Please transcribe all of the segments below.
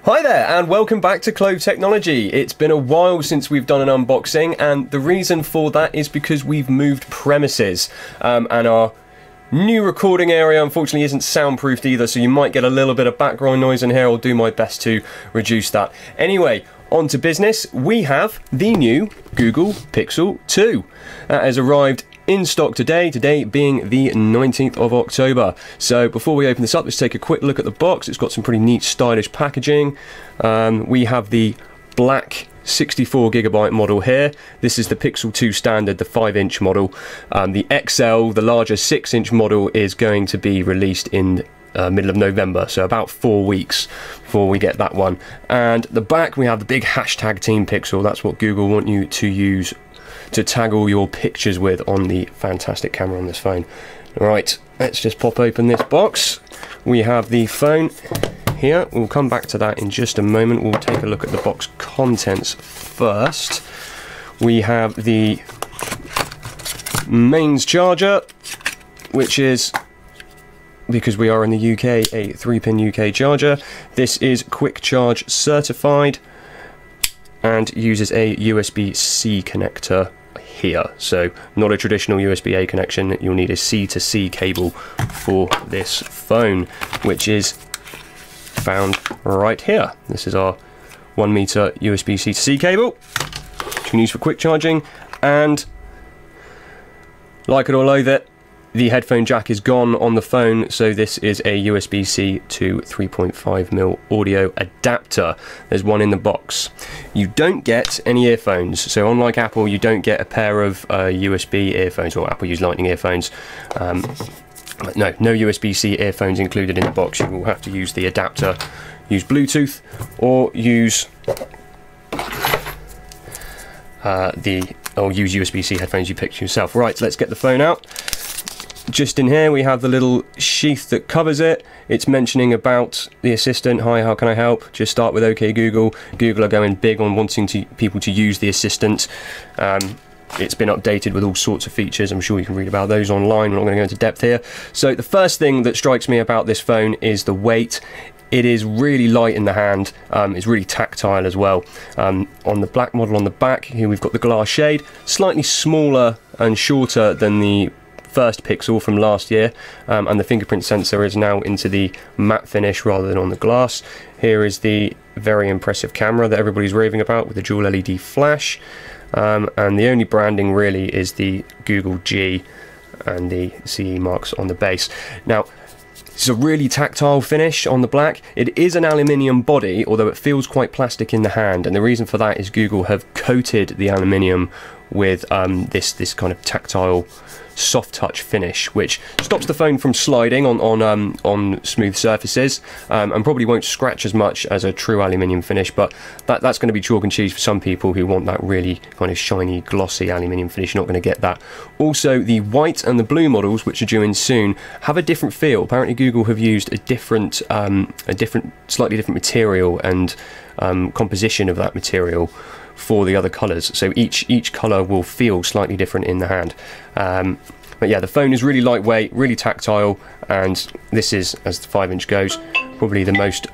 Hi there and welcome back to Clove Technology. It's been a while since we've done an unboxing, and the reason for that is because we've moved premises and our new recording area unfortunately isn't soundproofed either, so you might get a little bit of background noise in here. I'll do my best to reduce that. Anyway, on to business. We have the new Google Pixel 2 that has arrived in stock today being the 19th of October. So before we open this up, let's take a quick look at the box. It's got some pretty neat stylish packaging. We have the black 64GB model here. This is the Pixel 2 standard, the 5-inch model. The XL, the larger 6-inch model, is going to be released in middle of November, so about 4 weeks before we get that one. And the back, we have the big hashtag Team Pixel. That's what Google want you to use to tag all your pictures with on the fantastic camera on this phone. Right, let's just pop open this box. We have the phone here. We'll come back to that in just a moment. We'll take a look at the box contents first. We have the mains charger, which is, because we are in the UK, a 3-pin UK charger. This is quick charge certified and uses a USB-C connector here, so not a traditional USB-A connection. You'll need a C to C cable for this phone, which is found right here. This is our 1 meter USB-C to C cable, which you can use for quick charging. And like it or loathe it, the headphone jack is gone on the phone, so this is a USB-C to 3.5mm audio adapter. There's one in the box. You don't get any earphones, so unlike Apple, you don't get a pair of USB earphones, or Apple use Lightning earphones. No USB-C earphones included in the box. You will have to use the adapter, use Bluetooth, or use use USB-C headphones you picked yourself. Right, let's get the phone out. Just in here we have the little sheath that covers it. It's mentioning about the assistant. Hi, how can I help? Just start with OK Google. Google are going big on wanting people to use the assistant. It's been updated with all sorts of features. I'm sure you can read about those online. We're not going to go into depth here. So the first thing that strikes me about this phone is the weight. It is really light in the hand. It's really tactile as well. On the black model on the back, here we've got the glass shade, slightly smaller and shorter than the first Pixel from last year, and the fingerprint sensor is now into the matte finish rather than on the glass. Here is the very impressive camera that everybody's raving about with the dual LED flash, and the only branding really is the Google G and the CE marks on the base. Now, it's a really tactile finish on the black. It is an aluminium body, although it feels quite plastic in the hand, and the reason for that is Google have coated the aluminium with this kind of tactile soft touch finish, which stops the phone from sliding on smooth surfaces, and probably won't scratch as much as a true aluminium finish, but that's going to be chalk and cheese for some people who want that really kind of shiny, glossy aluminium finish. You're not going to get that. Also, the white and the blue models, which are due in soon, have a different feel. Apparently Google have used a slightly different material and composition of that material for the other colours, so each colour will feel slightly different in the hand. But yeah, the phone is really lightweight, really tactile, and this is, as the 5-inch goes, probably the most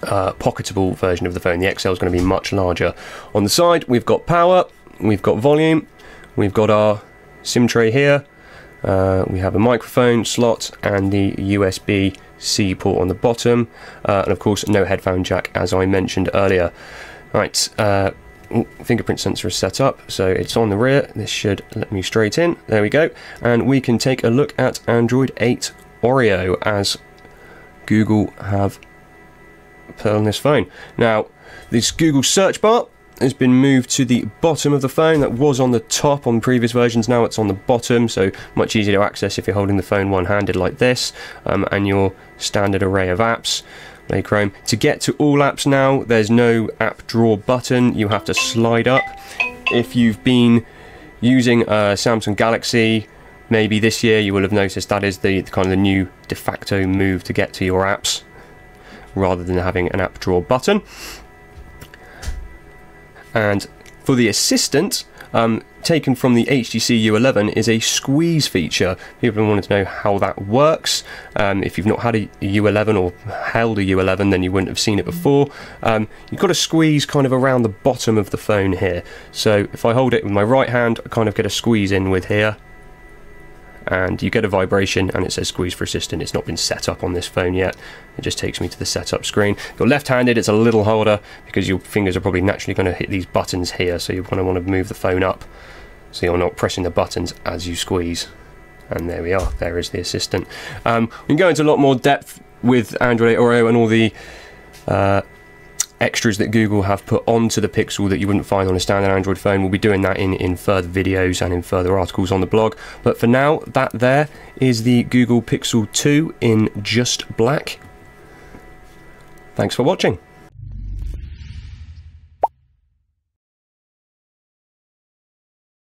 pocketable version of the phone. The XL is going to be much larger. On the side, we've got power, we've got volume, we've got our SIM tray here, we have a microphone slot and the USB-C port on the bottom, and of course no headphone jack, as I mentioned earlier. Right, fingerprint sensor is set up, so it's on the rear. This should let me straight in. There we go. And we can take a look at Android 8 Oreo, as Google have put on this phone. Now, this Google search bar has been moved to the bottom of the phone. That was on the top on previous versions. Now it's on the bottom, so much easier to access if you're holding the phone one-handed like this, and your standard array of apps. Chrome. To get to all apps now, there's no app drawer button. You have to slide up. If you've been using a Samsung Galaxy, maybe this year, you will have noticed that is the kind of the new de facto move to get to your apps, rather than having an app drawer button. And for the assistant, taken from the HTC U11 is a squeeze feature. People wanted to know how that works. If you've not had a U11 or held a U11, then you wouldn't have seen it before. You've got to squeeze kind of around the bottom of the phone here. So if I hold it with my right hand, I kind of get a squeeze in with here, and you get a vibration and it says squeeze for assistant. It's not been set up on this phone yet. It just takes me to the setup screen. If you're left-handed, it's a little harder because your fingers are probably naturally going to hit these buttons here, so you kind of want to move the phone up so you're not pressing the buttons as you squeeze. And there we are, there is the assistant. We can go into a lot more depth with Android 8 Oreo and all the extras that Google have put onto the Pixel that you wouldn't find on a standard Android phone. We'll be doing that in further videos and in further articles on the blog. But for now, that there is the Google Pixel 2 in just black. Thanks for watching.